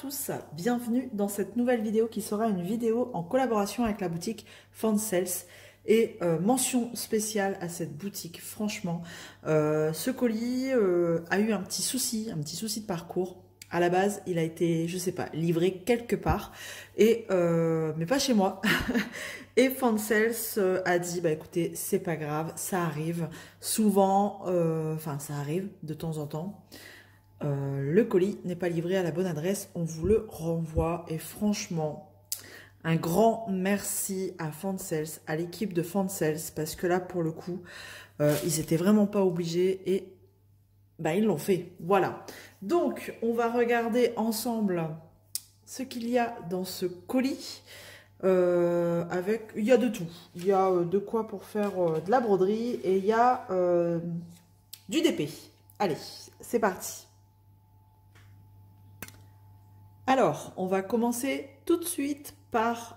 tous, bienvenue dans cette nouvelle vidéo qui sera une vidéo en collaboration avec la boutique Foncels. Et mention spéciale à cette boutique, franchement, ce colis a eu un petit souci de parcours. À la base, il a été, je sais pas, livré quelque part, et mais pas chez moi. Et Foncels a dit, bah écoutez, c'est pas grave, ça arrive souvent, enfin ça arrive de temps en temps. Le colis n'est pas livré à la bonne adresse, on vous le renvoie. Et franchement, un grand merci à Foncels, à l'équipe de Foncels, parce que là, pour le coup, ils étaient vraiment pas obligés et bah, ils l'ont fait. Voilà. Donc, on va regarder ensemble ce qu'il y a dans ce colis. Il y a de tout. Il y a de quoi pour faire de la broderie et il y a du DP. Allez, c'est parti. Alors, on va commencer tout de suite par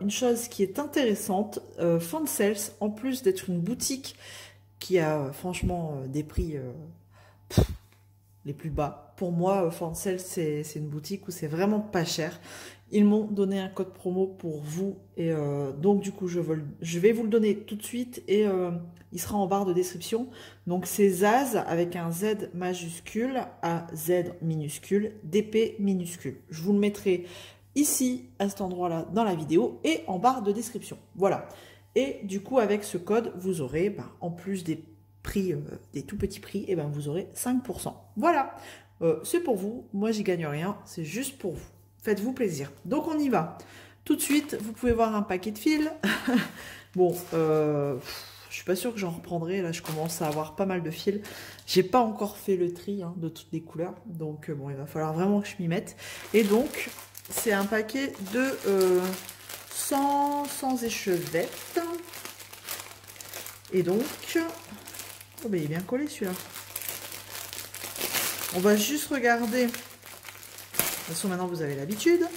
une chose qui est intéressante. Foncels, en plus d'être une boutique qui a franchement des prix les plus bas. Pour moi, Foncels, c'est une boutique où c'est vraiment pas cher. Ils m'ont donné un code promo pour vous et donc du coup, je vais vous le donner tout de suite et il sera en barre de description. Donc c'est Zaz avec un Z majuscule, A Z minuscule, DP minuscule. Je vous le mettrai ici, à cet endroit-là, dans la vidéo et en barre de description. Voilà. Et du coup, avec ce code, vous aurez, en plus des prix, des tout petits prix, et vous aurez 5%. Voilà. C'est pour vous. Moi, j'y gagne rien. C'est juste pour vous. Faites-vous plaisir. Donc, on y va. Tout de suite, vous pouvez voir un paquet de fils. Bon, je suis pas sûre que j'en reprendrai. Là, je commence à avoir pas mal de fils. J'ai pas encore fait le tri de toutes les couleurs. Donc, bon, il va falloir vraiment que je m'y mette. Et donc, c'est un paquet de 100 échevettes. Et donc, oh, ben, il est bien collé celui-là. On va juste regarder. De toute façon, maintenant, vous avez l'habitude.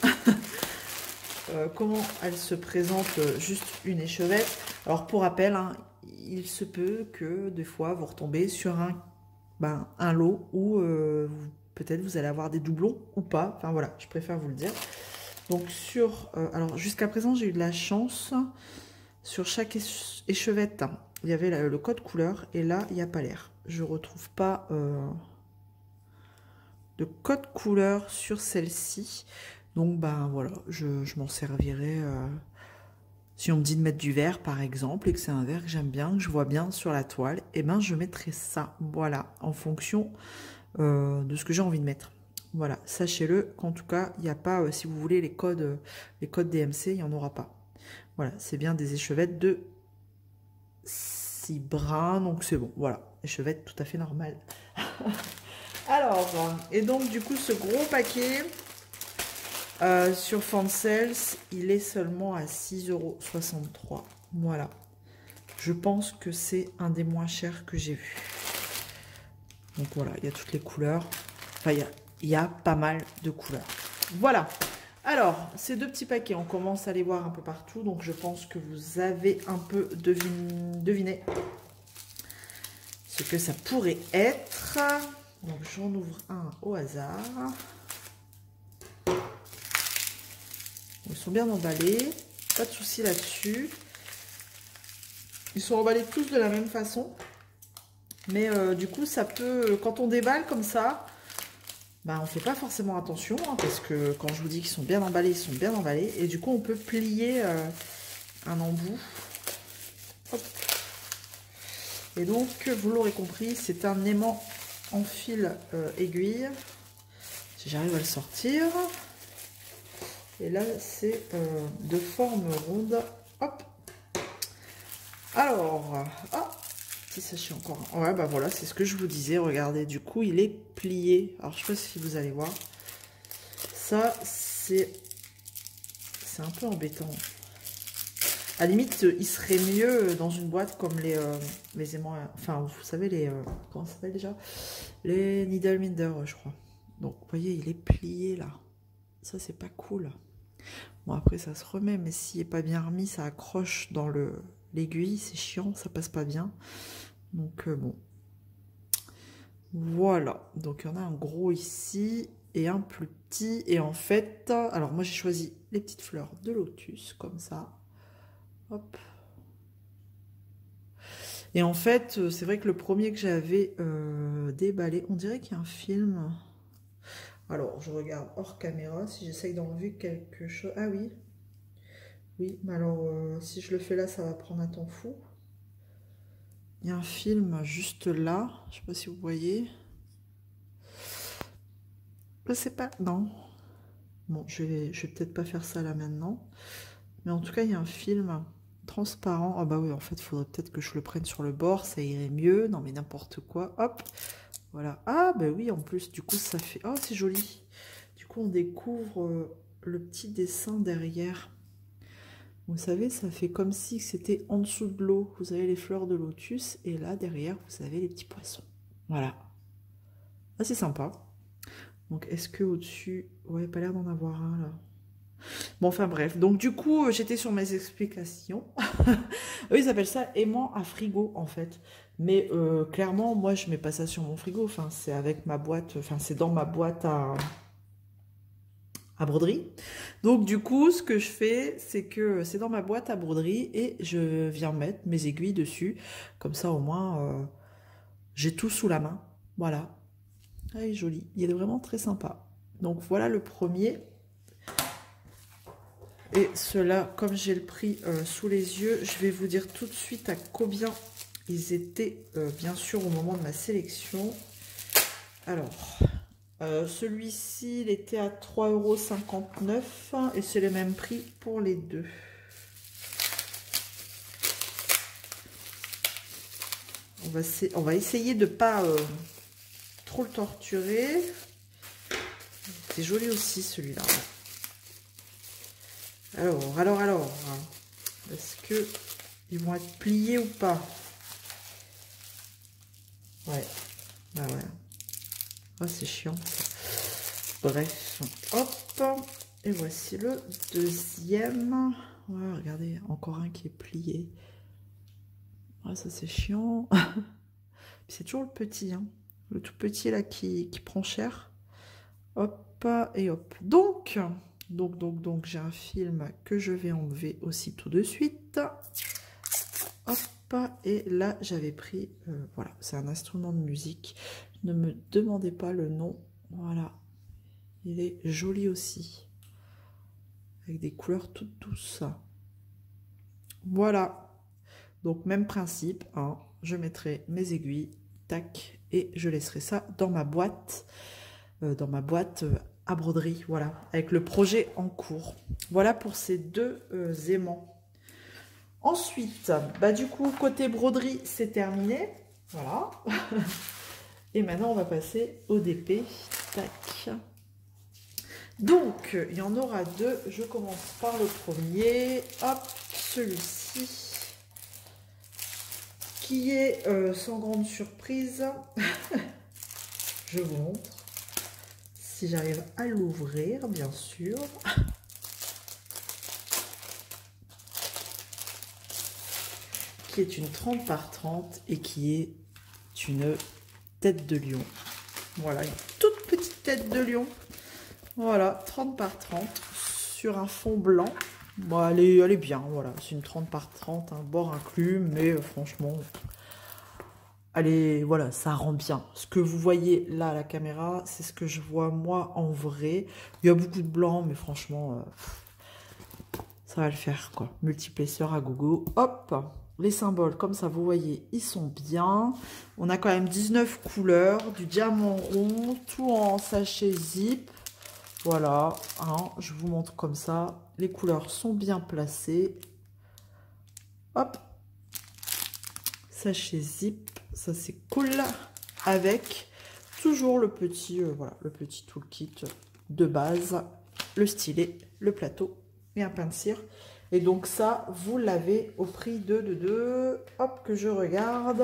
Comment elle se présente, juste une échevette. Alors, pour rappel, il se peut que, des fois, vous retombez sur un lot où peut-être vous allez avoir des doublons ou pas. Enfin, voilà, je préfère vous le dire. Donc, alors, jusqu'à présent, j'ai eu de la chance. Sur chaque échevette, il y avait le code couleur. Et là, il n'y a pas l'air. Je ne retrouve pas de code couleur sur celle-ci. Donc, voilà, je m'en servirai. Si on me dit de mettre du vert, par exemple, et que c'est un vert que j'aime bien, que je vois bien sur la toile, et je mettrai ça. Voilà, en fonction de ce que j'ai envie de mettre. Voilà, sachez-le qu'en tout cas, il n'y a pas, si vous voulez, les codes DMC, il n'y en aura pas. Voilà, c'est bien des échevettes de 6 brins, donc c'est bon. Voilà, échevettes tout à fait normales. Alors, et donc du coup, ce gros paquet sur Foncels, il est seulement à 6,63 €. Voilà. Je pense que c'est un des moins chers que j'ai vu. Donc voilà, il y a toutes les couleurs. Enfin, il y a pas mal de couleurs. Voilà. Alors, ces deux petits paquets, on commence à les voir un peu partout. Donc, je pense que vous avez un peu deviné ce que ça pourrait être. Donc, j'en ouvre un au hasard. Ils sont bien emballés. Pas de souci là-dessus. Ils sont emballés tous de la même façon. Mais du coup, ça peut... Quand on déballe comme ça... on ne fait pas forcément attention, parce que quand je vous dis qu'ils sont bien emballés, ils sont bien emballés. Et du coup, on peut plier un embout. Hop. Et donc, vous l'aurez compris, c'est un aimant en fil aiguille. Si j'arrive à le sortir. Et là, c'est de forme ronde. Hop. Alors, petit sachet encore. Ouais, voilà, c'est ce que je vous disais. Regardez, du coup, il est plié. Alors, je sais pas si vous allez voir. Ça, c'est un peu embêtant. À la limite, il serait mieux dans une boîte comme les aimants. Enfin, vous savez, comment ça s'appelle déjà? Les Needle Minder, je crois. Donc, vous voyez, il est plié là. Ça, c'est pas cool. Bon, après, ça se remet, mais s'il n'est pas bien remis, ça accroche dans l'aiguille. C'est chiant, ça passe pas bien. Donc, bon. Voilà. Donc, il y en a un gros ici. et un plus petit. Et en fait, alors moi j'ai choisi les petites fleurs de lotus, comme ça. Hop. Et en fait, c'est vrai que le premier que j'avais déballé, on dirait qu'il y a un film. Alors, je regarde hors caméra si j'essaye d'enlever quelque chose. Ah oui, oui, mais alors si je le fais là, ça va prendre un temps fou. Il y a un film juste là, je sais pas si vous voyez. Je sais pas, non. Bon, je vais peut-être pas faire ça là maintenant. Mais en tout cas, il y a un film transparent. Ah bah oui, en fait, il faudrait peut-être que je le prenne sur le bord, ça irait mieux. Non mais n'importe quoi, hop. Voilà. Ah bah oui, en plus, du coup, ça fait... Oh, c'est joli. Du coup, on découvre le petit dessin derrière. Vous savez, ça fait comme si c'était en dessous de l'eau. Vous avez les fleurs de lotus et là, derrière, vous avez les petits poissons. Voilà. Ah, c'est sympa. Donc, est-ce que au-dessus... Ouais, pas l'air d'en avoir un, là. Bon, enfin bref. Donc, du coup, j'étais sur mes explications. Eux, ils appellent ça aimant à frigo, en fait. Mais clairement, moi, je mets pas ça sur mon frigo. Enfin, c'est avec ma boîte... Enfin, c'est dans ma boîte à broderie. Donc du coup, ce que je fais, c'est que c'est dans ma boîte à broderie et je viens mettre mes aiguilles dessus. Comme ça, au moins, j'ai tout sous la main. Voilà. Ah, il est joli. Il est vraiment très sympa. Donc voilà le premier. Et ceux-là, comme j'ai le prix sous les yeux, je vais vous dire tout de suite à combien ils étaient, bien sûr, au moment de ma sélection. Alors... celui-ci, il était à 3,59 € et c'est le même prix pour les deux. On va essayer de ne pas trop le torturer. C'est joli aussi celui-là. Alors, est-ce que ils vont être pliés ou pas? Ouais, bah ouais. Ah, c'est chiant. Bref, hop. Et voici le deuxième. Ouais, regardez, encore un qui est plié. Ah, ça c'est chiant. C'est toujours le petit, hein. Le tout petit là qui prend cher. Hop et hop. Donc, j'ai un film que je vais enlever aussi tout de suite. Hop, et là j'avais pris, voilà, c'est un instrument de musique. Ne me demandez pas le nom. Voilà, il est joli aussi, avec des couleurs toutes douces. Voilà, donc même principe, hein. Je mettrai mes aiguilles, tac, et je laisserai ça dans ma boîte à broderie, voilà, avec le projet en cours. Voilà pour ces deux aimants. Ensuite, bah du coup, côté broderie, c'est terminé. Voilà. Et maintenant, on va passer au DP. Tac. Donc, il y en aura deux. Je commence par le premier. Hop, celui-ci. Qui est sans grande surprise. Je vous montre. Si j'arrive à l'ouvrir, bien sûr. Qui est une 30 par 30 et qui est une tête de lion. Voilà, une toute petite tête de lion. Voilà, 30 par 30 sur un fond blanc. Bon, elle est bien, voilà. C'est une 30 par 30, un bord inclus, mais franchement, elle est, voilà, ça rend bien. Ce que vous voyez là à la caméra, c'est ce que je vois moi en vrai. Il y a beaucoup de blanc, mais franchement, ça va le faire, quoi. Multiplesseur à gogo. Hop, les symboles, comme ça, vous voyez, ils sont bien. On a quand même 19 couleurs, du diamant rond, tout en sachet zip. Voilà, hein, je vous montre comme ça. Les couleurs sont bien placées. Hop, sachet zip, ça c'est cool. Avec toujours le petit, voilà, le petit toolkit de base, le stylet, le plateau et un pain de cire. Et donc ça, vous l'avez au prix de hop, que je regarde,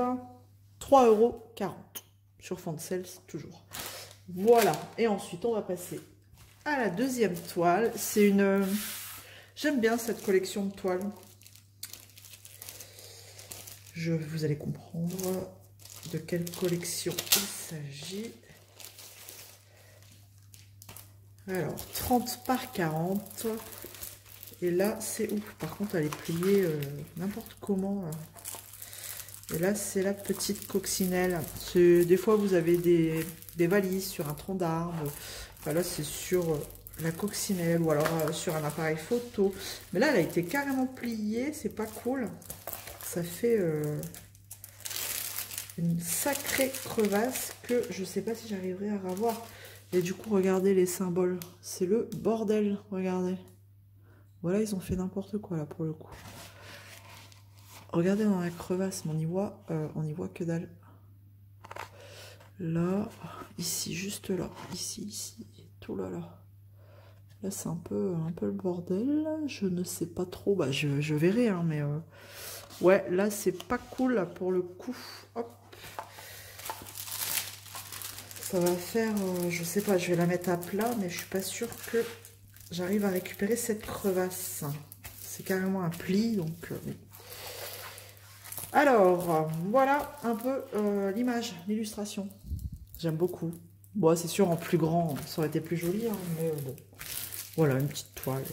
3,40 € sur Fansels toujours. Voilà, et ensuite on va passer à la deuxième toile. C'est une... J'aime bien cette collection de toiles. Vous allez comprendre de quelle collection il s'agit. Alors, 30 par 40. Et là, c'est ouf. Par contre, elle est pliée n'importe comment. Là. Et là, c'est la petite coccinelle. Des fois, vous avez des valises sur un tronc d'arbre. Enfin, là, c'est sur la coccinelle ou alors sur un appareil photo. Mais là, elle a été carrément pliée. C'est pas cool. Ça fait une sacrée crevasse que je sais pas si j'arriverai à revoir. Et du coup, regardez les symboles. C'est le bordel. Regardez. Voilà, ils ont fait n'importe quoi là pour le coup. Regardez dans la crevasse, mais on y voit que dalle. Là, ici, juste là, ici, tout là, là. Là, c'est un peu le bordel. Je ne sais pas trop. Bah, je verrai, hein, mais ouais, là, c'est pas cool là, pour le coup. Hop. Ça va faire, je sais pas, je vais la mettre à plat, mais je suis pas sûre que j'arrive à récupérer cette crevasse. C'est carrément un pli, donc. Alors, voilà un peu l'image, l'illustration. J'aime beaucoup. Bon, c'est sûr, en plus grand, ça aurait été plus joli, hein, mais bon. Voilà, une petite toile.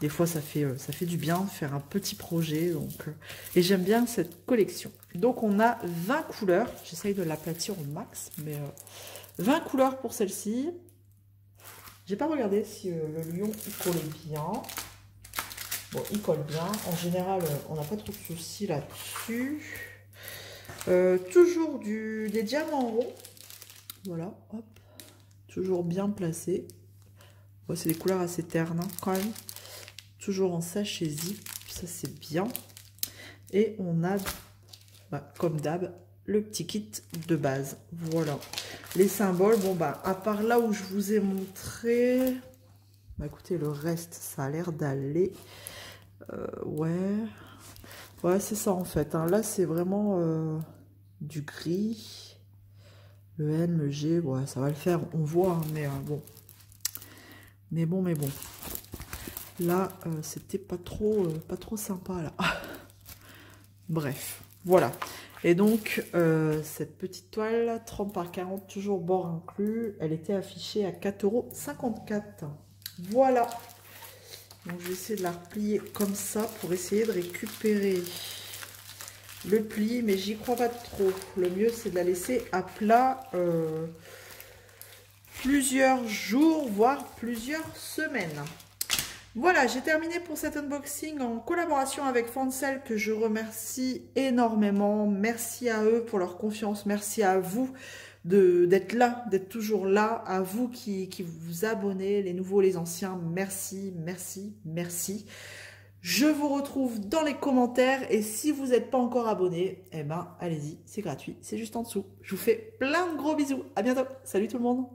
Des fois, ça fait du bien de faire un petit projet. Donc, et j'aime bien cette collection. Donc, on a 20 couleurs. J'essaye de l'aplatir au max, mais 20 couleurs pour celle-ci. J'ai pas regardé si le lion il collait bien. Bon, il colle bien. En général, on n'a pas trop de soucis là-dessus. Toujours des diamants ronds. Voilà, hop. Toujours bien placé. Bon, c'est des couleurs assez ternes, hein, quand même. Toujours en sachet zip. Ça, c'est bien. Et on a, bah, comme d'hab, le petit kit de base. Voilà. Les symboles, bon, bah, à part là où je vous ai montré... Bah, écoutez, le reste, ça a l'air d'aller... ouais, c'est ça en fait, hein. Là, c'est vraiment du gris. Le N, le G, ouais, ça va le faire, on voit, hein, mais bon. Mais bon. Là, c'était pas trop sympa, là. Bref, voilà. Et donc, cette petite toile, 30 par 40, toujours bord inclus, elle était affichée à 4,54 €. Voilà. Donc, je vais essayer de la replier comme ça pour essayer de récupérer le pli, mais j'y crois pas trop. Le mieux, c'est de la laisser à plat plusieurs jours, voire plusieurs semaines. Voilà, j'ai terminé pour cet unboxing en collaboration avec Fancel, que je remercie énormément. Merci à eux pour leur confiance. Merci à vous d'être là, d'être toujours là. À vous qui vous abonnez, les nouveaux, les anciens. Merci, merci, merci. Je vous retrouve dans les commentaires. Et si vous n'êtes pas encore abonné, eh ben, allez-y, c'est gratuit. C'est juste en dessous. Je vous fais plein de gros bisous. À bientôt. Salut tout le monde.